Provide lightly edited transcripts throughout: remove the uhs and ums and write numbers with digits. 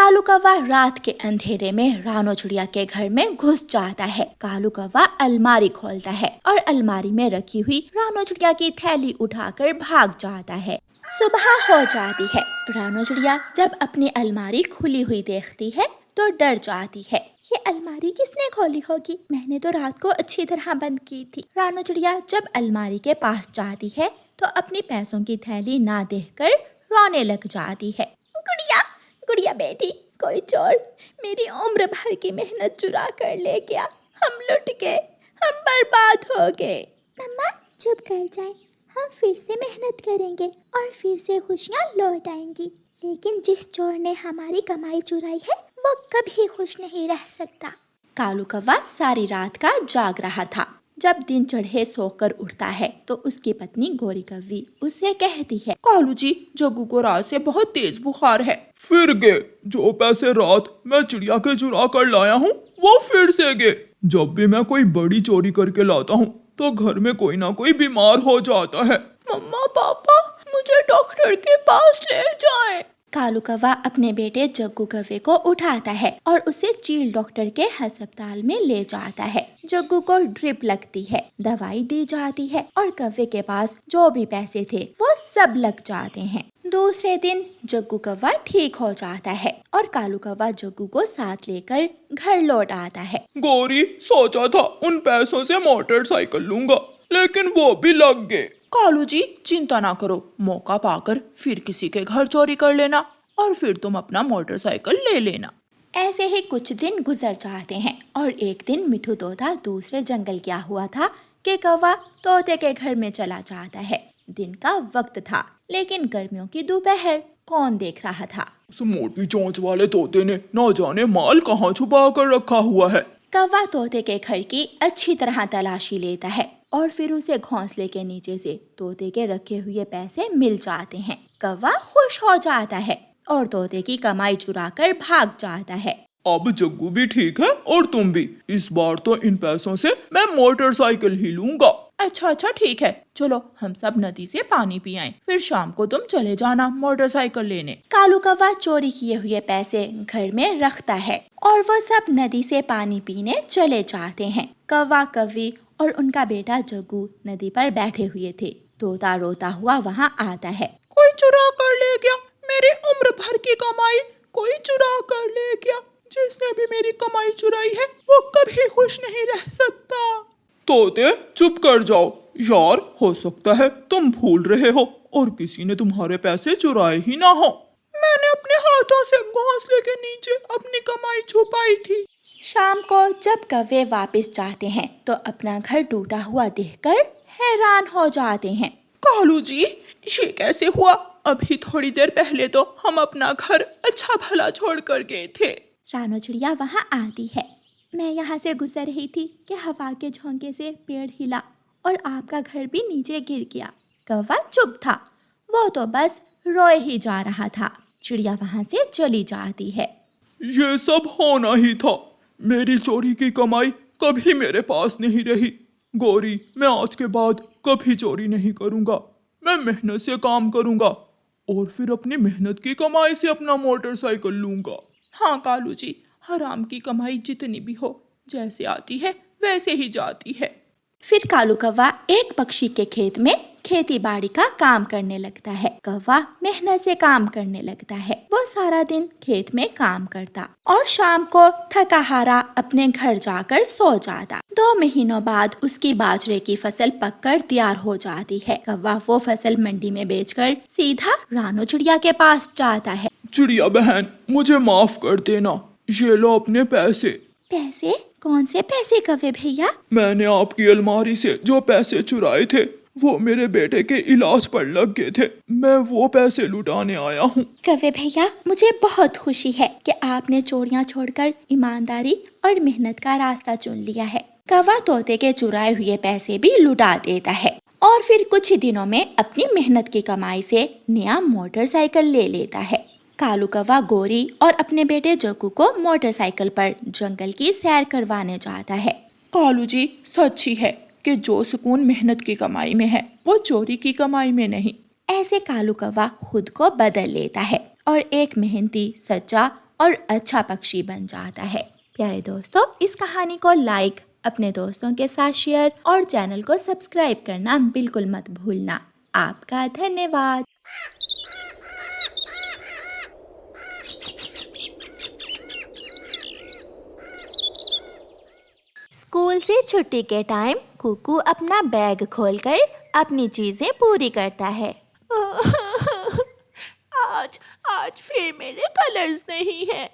कालू कौवा रात के अंधेरे में रानो चिड़िया के घर में घुस जाता है। कालू कौवा अलमारी खोलता है और अलमारी में रखी हुई रानो चिड़िया की थैली उठाकर भाग जाता है। सुबह हो जाती है। रानो चिड़िया जब अपनी अलमारी खुली हुई देखती है तो डर जाती है। ये अलमारी किसने खोली होगी? मैंने तो रात को अच्छी तरह बंद की थी। रानो चिड़िया जब अलमारी के पास जाती है तो अपनी पैसों की थैली ना देखकर रोने लग जाती है। गुड़िया गुड़िया बेटी, कोई चोर मेरी उम्र भर की मेहनत चुरा कर ले गया। हम लुट गए, हम बर्बाद हो गए। मम्मा चुप कर जाए, हम फिर से मेहनत करेंगे और फिर से खुशियाँ लौट आएंगी। लेकिन जिस चोर ने हमारी कमाई चुराई है वो कभी खुश नहीं रह सकता। कालू कौवा सारी रात का जाग रहा था। जब दिन चढ़े सोकर उठता है तो उसकी पत्नी गोरी कौवी उसे कहती है, कालू जी, जग्गू को रात से बहुत तेज बुखार है। फिर गए जो पैसे रात मैं चिड़िया के चुरा कर लाया हूँ वो फिर से गए। जब भी मैं कोई बड़ी चोरी करके लाता हूँ तो घर में कोई ना कोई बीमार हो जाता है। मम्मा पापा मुझे डॉक्टर के पास ले जाएं। कालू कौवा अपने बेटे जग्गू कौवे को उठाता है और उसे चील डॉक्टर के अस्पताल में ले जाता है। जग्गू को ड्रिप लगती है, दवाई दी जाती है और कौवे के पास जो भी पैसे थे वो सब लग जाते हैं। दूसरे दिन जग्गू कौवा ठीक हो जाता है और कालू कौवा जग्गू को साथ लेकर घर लौट आता है। गोरी, सोचा था उन पैसों से मोटरसाइकिल लूंगा लेकिन वो भी लग गए। कालू जी, चिंता ना करो, मौका पाकर फिर किसी के घर चोरी कर लेना और फिर तुम अपना मोटरसाइकिल ले लेना। ऐसे ही कुछ दिन गुजर जाते हैं और एक दिन मिठू तोता दूसरे जंगल गया हुआ था कि कौवा तोते के घर में चला जाता है। दिन का वक्त था लेकिन गर्मियों की दोपहर। कौन देख रहा था? उस मोटी चोंच वाले तोते ने न जाने माल कहाँ छुपा कर रखा हुआ है। कौवा तोते के घर की अच्छी तरह तलाशी लेता है और फिर उसे घोंसले के नीचे से तोते के रखे हुए पैसे मिल जाते हैं। कौवा खुश हो जाता है और तोते की कमाई चुरा कर भाग जाता है। अब जग्गू भी ठीक है और तुम भी। इस बार तो इन पैसों से मैं मोटरसाइकिल ही लूंगा। अच्छा ठीक है, चलो हम सब नदी से पानी पी आएं, फिर शाम को तुम चले जाना मोटरसाइकिल लेने। कालू कौवा चोरी किए हुए पैसे घर में रखता है और वो सब नदी से पानी पीने चले जाते हैं। कौवा कौवी और उनका बेटा जग्गू नदी पर बैठे हुए थे। तोता रोता हुआ वहाँ आता है। कोई चुरा कर ले गया मेरी उम्र भर की कमाई, कोई चुरा कर ले गया। जिसने भी मेरी कमाई चुराई है वो कभी खुश नहीं रह सकता। तोते चुप कर जाओ यार, हो सकता है तुम भूल रहे हो और किसी ने तुम्हारे पैसे चुराए ही ना हो। मैंने अपने हाथों से घोंसले के नीचे अपनी कमाई छुपाई थी। शाम को जब कौवे वापस जाते हैं तो अपना घर टूटा हुआ देखकर हैरान हो जाते हैं। कालू जी, ये कैसे हुआ? अभी थोड़ी देर पहले तो हम अपना घर अच्छा भला छोड़ कर गए थे। रानो चिड़िया वहाँ आती है। मैं यहाँ से गुजर रही थी कि हवा के झोंके से पेड़ हिला और आपका घर भी नीचे गिर गया। कौवा चुप था, वो तो बस रोए ही जा रहा था। चिड़िया वहाँ से चली जाती है। ये सब होना ही था। मेरी चोरी की कमाई कभी मेरे पास नहीं रही। गोरी, मैं आज के बाद कभी चोरी नहीं करूँगा। मैं मेहनत से काम करूँगा और फिर अपनी मेहनत की कमाई से अपना मोटरसाइकिल लूँगा। हाँ कालू जी, हराम की कमाई जितनी भी हो, जैसे आती है वैसे ही जाती है। फिर कालू कौवा एक पक्षी के खेत में खेती बाड़ी का काम करने लगता है। कौवा मेहनत से काम करने लगता है। वो सारा दिन खेत में काम करता और शाम को थका हारा अपने घर जाकर सो जाता। 2 महीनों बाद उसकी बाजरे की फसल पककर तैयार हो जाती है। कौवा वो फसल मंडी में बेचकर सीधा रानो चिड़िया के पास जाता है। चिड़िया बहन, मुझे माफ कर देना, ये लो अपने पैसे। पैसे? कौन से पैसे कौवे भैया? मैंने आपकी अलमारी से जो पैसे चुराए थे वो मेरे बेटे के इलाज पर लग गए थे। मैं वो पैसे लुटाने आया हूँ। कौवे भैया, मुझे बहुत खुशी है कि आपने चोरियां छोड़कर ईमानदारी और मेहनत का रास्ता चुन लिया है। कौवा तोते के चुराए हुए पैसे भी लुटा देता है और फिर कुछ ही दिनों में अपनी मेहनत की कमाई से नया मोटरसाइकिल ले लेता है। कालू कौवा गोरी और अपने बेटे जग्गू को मोटरसाइकिल पर जंगल की सैर करवाने जाता है। कालू जी, सच ही है कि जो सुकून मेहनत की कमाई में है वो चोरी की कमाई में नहीं। ऐसे कालू कौवा खुद को बदल लेता है और एक मेहनती, सच्चा और अच्छा पक्षी बन जाता है। प्यारे दोस्तों, इस कहानी को लाइक, अपने दोस्तों के साथ शेयर और चैनल को सब्सक्राइब करना बिल्कुल मत भूलना। आपका धन्यवाद। स्कूल से छुट्टी के टाइम कुकू अपना बैग खोलकर अपनी चीजें पूरी करता है। आज फिर मेरे कलर्स नहीं है।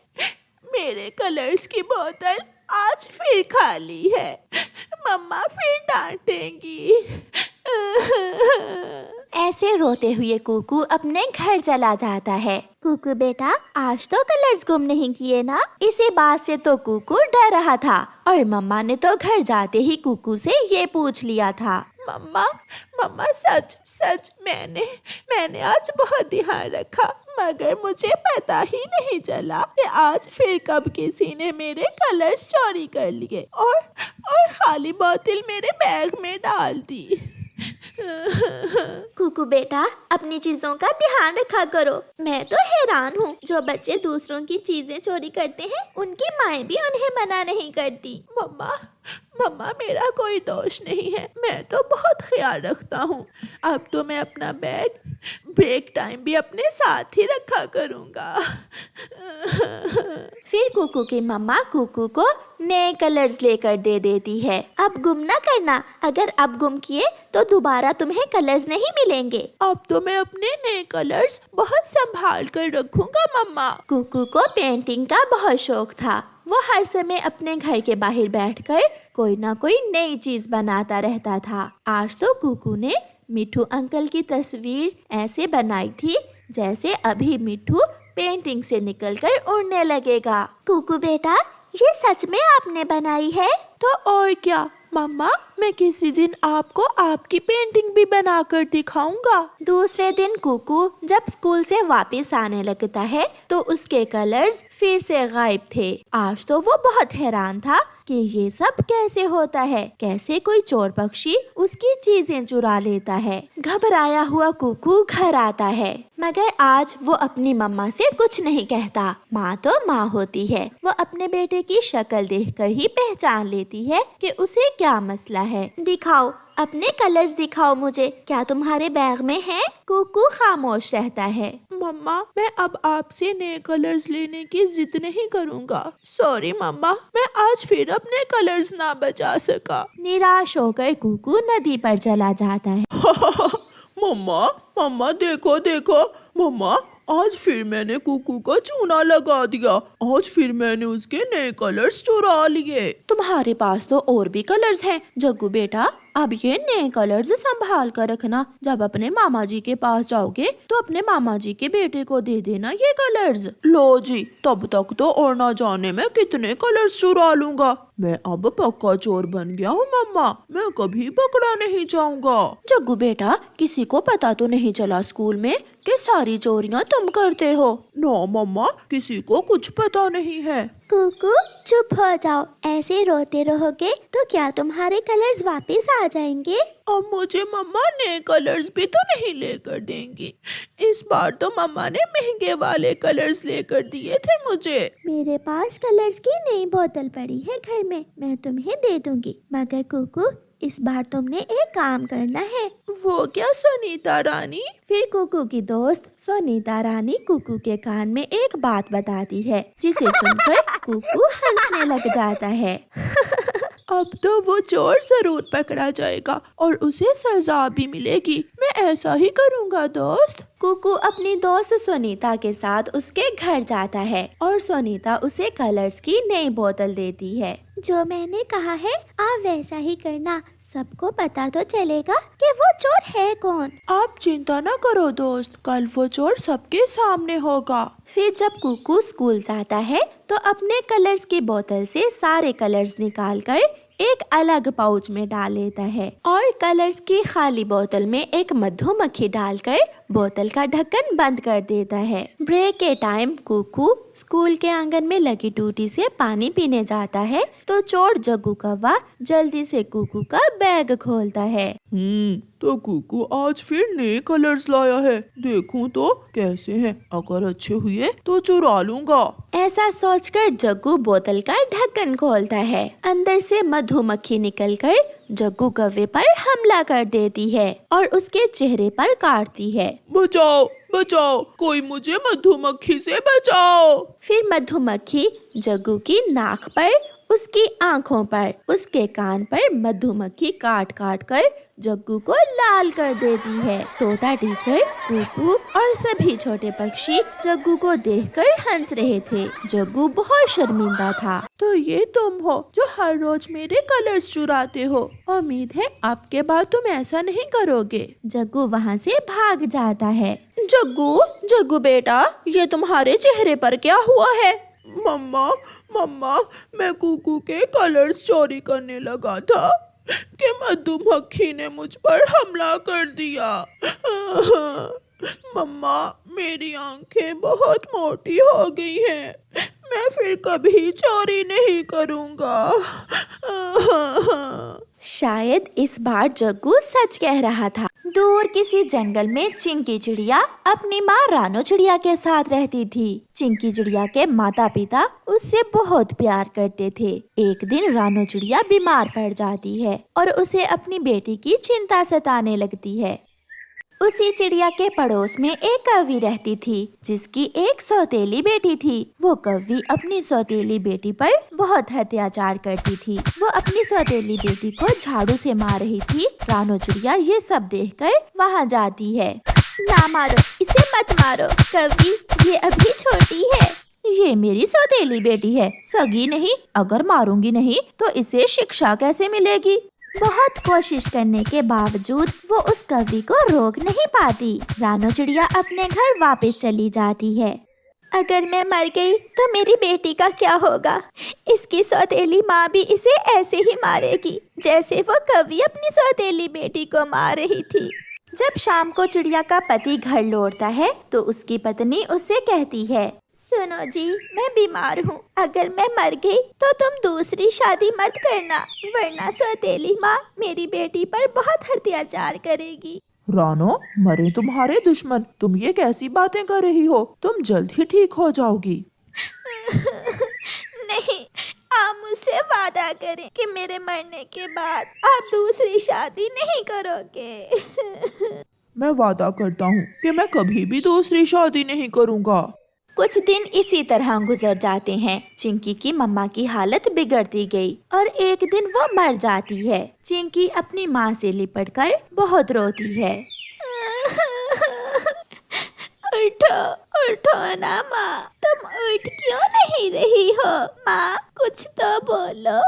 मेरे कलर्स की बोतल आज फिर खाली है। मम्मा फिर डांटेंगी। ऐसे रोते हुए कुकू अपने घर चला जाता है। कुकू बेटा, आज तो कलर्स गुम नहीं किए ना? इसी बात से तो कुकू डर रहा था और मम्मा ने तो घर जाते ही कुकू से ये पूछ लिया था। मम्मा सच मैंने आज बहुत ध्यान रखा, मगर मुझे पता ही नहीं चला कि आज फिर कब किसी ने मेरे कलर्स चोरी कर लिए और खाली बोतल मेरे बैग में डाल दी। कुकू बेटा, अपनी चीजों का ध्यान रखा करो। मैं तो हैरान हूँ, जो बच्चे दूसरों की चीजें चोरी करते हैं उनकी माएं भी उन्हें मना नहीं करती। मम्मा मेरा कोई दोष नहीं है, मैं तो बहुत ख्याल रखता हूँ। अब तो मैं अपना बैग ब्रेक टाइम भी अपने साथ ही रखा करूँगा। फिर कुकू की मम्मा कुकू को नए कलर्स लेकर दे देती है। अब गुम ना करना, अगर अब गुम किए तो दोबारा तुम्हें कलर्स नहीं मिलेंगे। अब तो मैं अपने नए कलर्स बहुत संभाल कर रखूँगा मम्मा। कुकू को पेंटिंग का बहुत शौक था। वो हर समय अपने घर के बाहर बैठकर कोई ना कोई नई चीज बनाता रहता था। आज तो कुकू ने मिठू अंकल की तस्वीर ऐसे बनाई थी जैसे अभी मिठू पेंटिंग से निकलकर उड़ने लगेगा। कुकू बेटा, ये सच में आपने बनाई है? तो और क्या मम्मा, मैं किसी दिन आपको आपकी पेंटिंग भी बनाकर दिखाऊंगा। दूसरे दिन कुकू जब स्कूल से वापस आने लगता है तो उसके कलर्स फिर से गायब थे। आज तो वो बहुत हैरान था कि ये सब कैसे होता है, कैसे कोई चोर पक्षी उसकी चीजें चुरा लेता है। घबराया हुआ कुकू घर आता है, मगर आज वो अपनी मम्मा से कुछ नहीं कहता। माँ तो माँ होती है, वो अपने बेटे की शक्ल देखकर ही पहचान लेती है कि उसे क्या मसला है। दिखाओ, अपने कलर्स दिखाओ मुझे, क्या तुम्हारे बैग में है? कुकू खामोश रहता है। मम्मा, मैं अब आपसे नए कलर्स लेने की जिद नहीं करूँगा। सॉरी मम्मा, मैं आज फिर अपने कलर्स ना बचा सका। निराश होकर कुकू नदी पर चला जाता है। मम्मा देखो मम्मा, आज फिर मैंने कुकू को चूना लगा दिया। आज फिर मैंने उसके नए कलर्स चुरा लिए। तुम्हारे पास तो और भी कलर्स हैं जग्गू बेटा। अब ये नए कलर्स संभाल कर रखना। जब अपने मामा जी के पास जाओगे तो अपने मामा जी के बेटे को दे देना ये कलर्स। लो जी, तब तक तो और ना जाने मैं कितने कलर्स चुरा लूंगा। मैं अब पक्का चोर बन गया हूँ मम्मा, मैं कभी पकड़ा नहीं जाऊंगा। जग्गू बेटा, किसी को पता तो नहीं चला स्कूल में कि सारी चोरियां तुम करते हो? नो मम्मा, किसी को कुछ पता नहीं है। कुकू चुप हो जाओ, ऐसे रोते रहोगे तो क्या तुम्हारे कलर्स वापस आ जाएंगे? अब मुझे मम्मा नए कलर्स भी तो नहीं लेकर देंगी। इस बार तो मम्मा ने महंगे वाले कलर्स लेकर दिए थे मुझे। मेरे पास कलर्स की नई बोतल पड़ी है घर में, मैं तुम्हें दे दूंगी। मगर कुकू, इस बार तुमने एक काम करना है। वो क्या सुनीता रानी? फिर कुकू की दोस्त सुनीता रानी कुकू के कान में एक बात बताती है, जिसे सुनकर कुकू हंसने लग जाता है। अब तो वो चोर जरूर पकड़ा जाएगा और उसे सजा भी मिलेगी। मैं ऐसा ही करूँगा दोस्त। कुकू अपनी दोस्त सुनीता के साथ उसके घर जाता है और सुनीता उसे कलर्स की नई बोतल देती है। जो मैंने कहा है आप वैसा ही करना, सबको पता तो चलेगा कि वो चोर है कौन। आप चिंता न करो दोस्त, कल वो चोर सबके सामने होगा। फिर जब कुकू स्कूल जाता है तो अपने कलर्स की बोतल से सारे कलर्स निकालकर एक अलग पाउच में डाल लेता है और कलर्स की खाली बोतल में एक मधुमक्खी डालकर बोतल का ढक्कन बंद कर देता है। ब्रेक के टाइम कुकू स्कूल के आंगन में लगी टूटी से पानी पीने जाता है तो चोर जग्गू कौवा जल्दी से कुकू का बैग खोलता है। तो कुकू आज फिर नए कलर्स लाया है, देखूं तो कैसे हैं, अगर अच्छे हुए तो चुरा लूंगा। ऐसा सोचकर जग्गू बोतल का ढक्कन खोलता है। अंदर से मधुमक्खी निकलकर जग्गू कौवे पर हमला कर देती है और उसके चेहरे पर काटती है। बचाओ बचाओ, कोई मुझे मधुमक्खी से बचाओ। फिर मधुमक्खी जग्गू की नाक पर, उसकी आँखों पर, उसके कान पर मधुमक्खी काट काट कर जग्गू को लाल कर देती है। तोता टीचर, कुकू और सभी छोटे पक्षी जग्गू को देखकर हंस रहे थे। जग्गू बहुत शर्मिंदा था। तो ये तुम हो जो हर रोज मेरे कलर्स चुराते हो, उम्मीद है आपके बाद तुम ऐसा नहीं करोगे। जग्गू वहाँ से भाग जाता है। जग्गू जग्गू बेटा, ये तुम्हारे चेहरे पर क्या हुआ है? मम्मा मम्मा, मैं कुकू के कलर्स चोरी करने लगा था कि मधुमक्खी ने मुझ पर हमला कर दिया। मम्मा, मेरी आंखें बहुत मोटी हो गई हैं, मैं फिर कभी चोरी नहीं करूँगा। शायद इस बार जग्गू सच कह रहा था। दूर किसी जंगल में चिंकी चिड़िया अपनी माँ रानो चिड़िया के साथ रहती थी। चिंकी चिड़िया के माता पिता उससे बहुत प्यार करते थे। एक दिन रानो चिड़िया बीमार पड़ जाती है और उसे अपनी बेटी की चिंता सताने लगती है। उसी चिड़िया के पड़ोस में एक कौवी रहती थी जिसकी एक सौतेली बेटी थी। वो कौवी अपनी सौतेली बेटी पर बहुत अत्याचार करती थी। वो अपनी सौतेली बेटी को झाड़ू से मार रही थी। रानो चिड़िया ये सब देखकर वहाँ जाती है। ना मारो, इसे मत मारो कौवी, ये अभी छोटी है। ये मेरी सौतेली बेटी है, सगी नहीं। अगर मारूंगी नहीं तो इसे शिक्षा कैसे मिलेगी? बहुत कोशिश करने के बावजूद वो उस कौवी को रोक नहीं पाती। रानो चिड़िया अपने घर वापस चली जाती है। अगर मैं मर गई तो मेरी बेटी का क्या होगा? इसकी सौतेली माँ भी इसे ऐसे ही मारेगी जैसे वो कौवी अपनी सौतेली बेटी को मार रही थी। जब शाम को चिड़िया का पति घर लौटता है तो उसकी पत्नी उससे कहती है, सुनो जी, मैं बीमार हूँ, अगर मैं मर गई तो तुम दूसरी शादी मत करना, वरना सौतेली माँ मेरी बेटी पर बहुत अत्याचार करेगी। रानो, मरे तुम्हारे दुश्मन, तुम ये कैसी बातें कर रही हो? तुम जल्द ही ठीक हो जाओगी। नहीं, आप मुझसे वादा करें कि मेरे मरने के बाद आप दूसरी शादी नहीं करोगे। मैं वादा करता हूँ कि मैं कभी भी दूसरी शादी नहीं करूँगा। कुछ दिन इसी तरह गुजर जाते हैं। चिंकी की मम्मा की हालत बिगड़ती गई और एक दिन वो मर जाती है। चिंकी अपनी माँ से लिपटकर बहुत रोती है। उठो उठो ना माँ, तुम उठ क्यों नहीं रही हो? माँ, कुछ तो बोलो,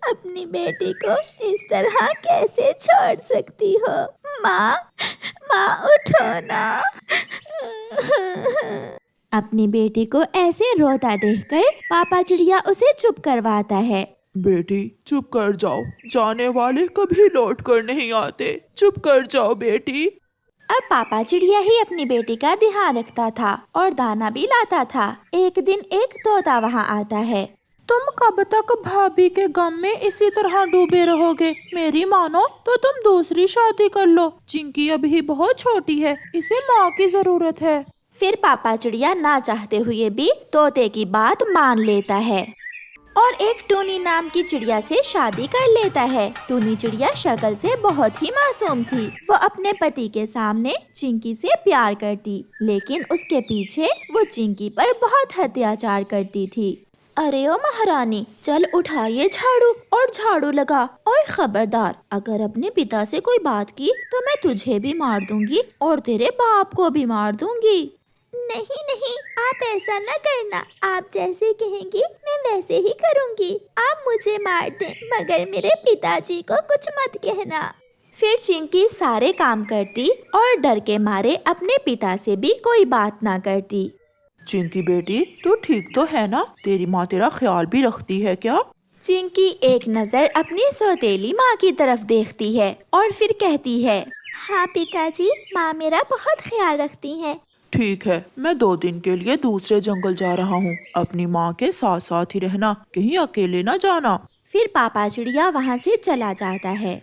अपनी बेटी को इस तरह कैसे छोड़ सकती हो? माँ माँ, उठो ना। अपनी बेटी को ऐसे रोता देखकर पापा चिड़िया उसे चुप करवाता है। बेटी चुप कर जाओ, जाने वाले कभी लौट कर नहीं आते, चुप कर जाओ बेटी। अब पापा चिड़िया ही अपनी बेटी का ध्यान रखता था और दाना भी लाता था। एक दिन एक तोता वहाँ आता है। तुम कब तक भाभी के गम में इसी तरह डूबे रहोगे? मेरी मानो तो तुम दूसरी शादी कर लो। चिंकी अभी बहुत छोटी है, इसे माँ की जरूरत है। फिर पापा चिड़िया ना चाहते हुए भी तोते की बात मान लेता है और एक टूनी नाम की चिड़िया से शादी कर लेता है। टूनी चिड़िया शक्ल से बहुत ही मासूम थी। वो अपने पति के सामने चिंकी से प्यार करती, लेकिन उसके पीछे वो चिंकी पर बहुत अत्याचार करती थी। अरे ओ महारानी, चल उठा ये झाड़ू और झाड़ू लगा, और खबरदार, अगर अपने पिता से कोई बात की तो मैं तुझे भी मार दूंगी और तेरे बाप को भी मार दूंगी। नहीं नहीं, आप ऐसा न करना, आप जैसे कहेंगी मैं वैसे ही करूंगी। आप मुझे मार दें मगर मेरे पिताजी को कुछ मत कहना। फिर चिंकी सारे काम करती और डर के मारे अपने पिता से भी कोई बात ना करती। चिंकी बेटी, तू ठीक तो है ना? तेरी माँ तेरा ख्याल भी रखती है क्या? चिंकी एक नजर अपनी सौतेली माँ की तरफ देखती है और फिर कहती है, हाँ पिताजी, माँ मेरा बहुत ख्याल रखती हैं। ठीक है, मैं 2 दिन के लिए दूसरे जंगल जा रहा हूँ। अपनी माँ के साथ साथ ही रहना, कहीं अकेले न जाना। फिर पापा चिड़िया वहाँ से चला जाता है।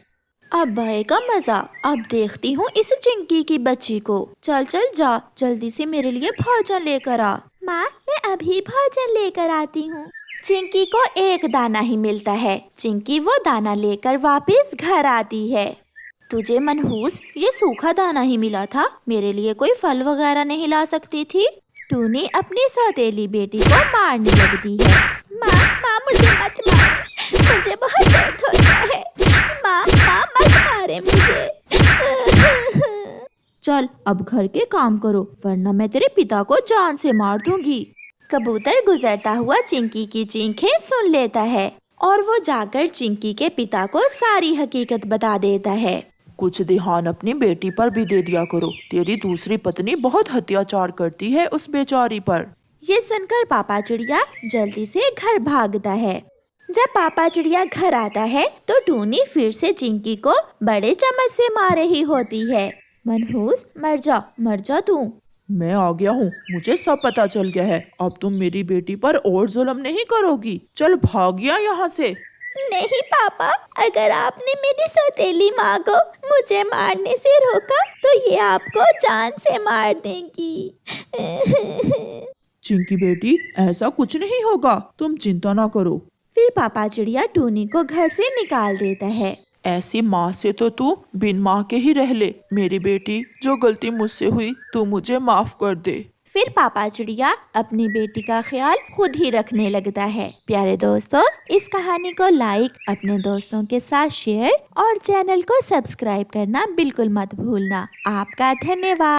अब भयेगा मजा। अब देखती हूँ इस चिंकी की बच्ची को। चल चल जा, जल्दी से मेरे लिए भोजन लेकर आ। माँ मैं अभी भोजन लेकर आती हूँ। चिंकी को एक दाना ही मिलता है। चिंकी वो दाना लेकर वापस घर आती है। तुझे मनहूस, ये सूखा दाना ही मिला था, मेरे लिए कोई फल वगैरह नहीं ला सकती थी? टूनी अपनी सौतेली बेटी को मारने लगती है। माँ मुझे मत मारे, मुझे बहुत दर्द होता है। माँ मत मारे मुझे। चल अब घर के काम करो, वरना मैं तेरे पिता को जान से मार दूंगी। कबूतर गुजरता हुआ चिंकी की चीखें सुन लेता है और वो जाकर चिंकी के पिता को सारी हकीकत बता देता है। कुछ ध्यान अपनी बेटी पर भी दे दिया करो। तेरी दूसरी पत्नी बहुत अत्याचार करती है उस बेचारी पर। ये सुनकर पापा चिड़िया जल्दी से घर भागता है। जब पापा चिड़िया घर आता है तो टूनी फिर से चिंकी को बड़े चम्मच से मार रही होती है। मनहूस, मर जा तू। मैं आ गया हूँ, मुझे सब पता चल गया है। अब तुम मेरी बेटी पर और जुल्म नहीं करोगी। चल भागिया यहाँ से। नहीं पापा, अगर आपने मेरी सौतेली माँ को मुझे मारने से रोका तो ये आपको जान से मार देंगी। चिंकी बेटी, ऐसा कुछ नहीं होगा, तुम चिंता ना करो। फिर पापा चिड़िया टूनी को घर से निकाल देता है। ऐसी माँ से तो तू बिन माँ के ही रह ले। मेरी बेटी, जो गलती मुझसे हुई तू मुझे माफ कर दे। फिर पापा चिड़िया अपनी बेटी का ख्याल खुद ही रखने लगता है। प्यारे दोस्तों, इस कहानी को लाइक, अपने दोस्तों के साथ शेयर और चैनल को सब्सक्राइब करना बिल्कुल मत भूलना। आपका धन्यवाद।